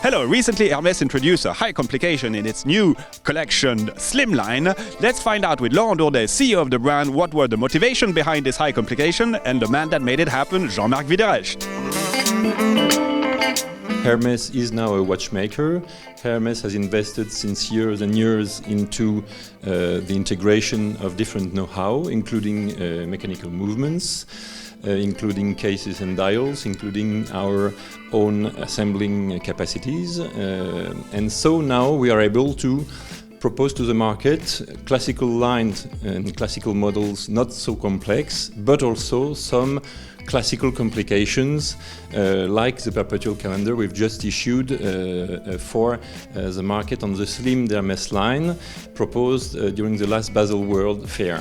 Hello, recently Hermès introduced a high complication in its new collection Slimline. Let's find out with Laurent Dourdet, CEO of the brand, what were the motivation behind this high complication and the man that made it happen, Jean-Marc Wiederrecht. Hermès is now a watchmaker. Hermès has invested since years and years into the integration of different know-how, including mechanical movements, including cases and dials, including our own assembling capacities. And so now we are able to propose to the market classical lines and classical models not so complex, but also some classical complications like the perpetual calendar we've just issued for the market on the Slim Hermès line, proposed during the last Basel World Fair.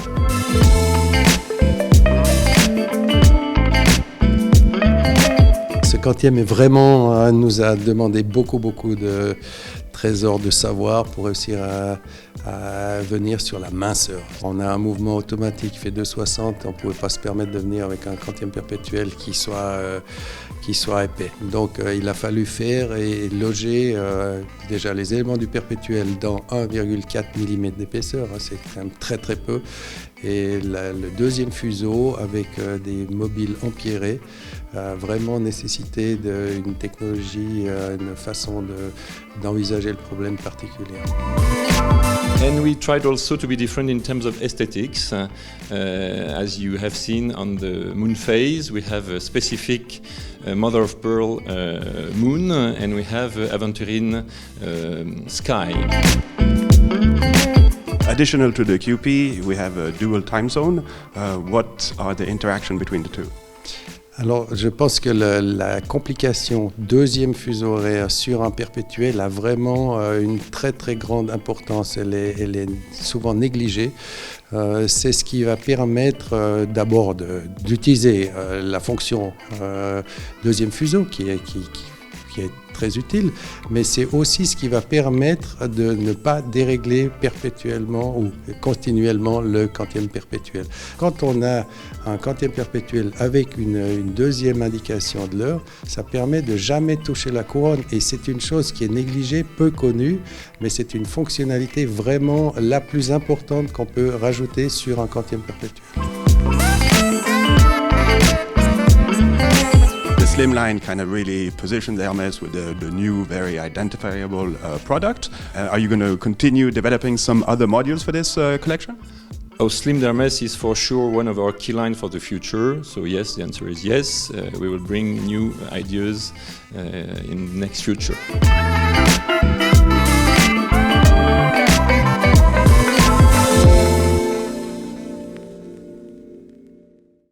Ce quantième est vraiment, nous a demandé beaucoup de trésors de savoir pour réussir à venir sur la minceur. On a un mouvement automatique qui fait 2,60, on ne pouvait pas se permettre de venir avec un quantième perpétuel qui soit épais. Donc il a fallu faire et loger déjà les éléments du perpétuel dans 1,4 mm d'épaisseur, c'est quand même très peu. Et le deuxième fuseau avec des mobiles empierrés a vraiment nécessité une technologie, une façon d'envisager le problème particulier. And we tried also to be different in terms of aesthetics. As you have seen on the moon phase, we have a specific mother of pearl moon, and we have aventurine sky. Additional to the QP, we have a dual time zone. What are the interaction between the two? Alors, je pense que la complication deuxième fuseau horaire sur un perpétuel a vraiment une très grande importance. Elle est souvent négligée. C'est ce qui va permettre d'abord d'utiliser la fonction deuxième fuseau qui est très utile, mais c'est aussi ce qui va permettre de ne pas dérégler perpétuellement ou continuellement le quantième perpétuel. Quand on a un quantième perpétuel avec une deuxième indication de l'heure, ça permet de jamais toucher la couronne et c'est une chose qui est négligée, peu connue, mais c'est une fonctionnalité vraiment la plus importante qu'on peut rajouter sur un quantième perpétuel. Slimline kind of really positions Hermès with the new, very identifiable product. Are you going to continue developing some other modules for this collection? Our Slim Hermès is for sure one of our key lines for the future. So yes, the answer is yes. We will bring new ideas in the next future.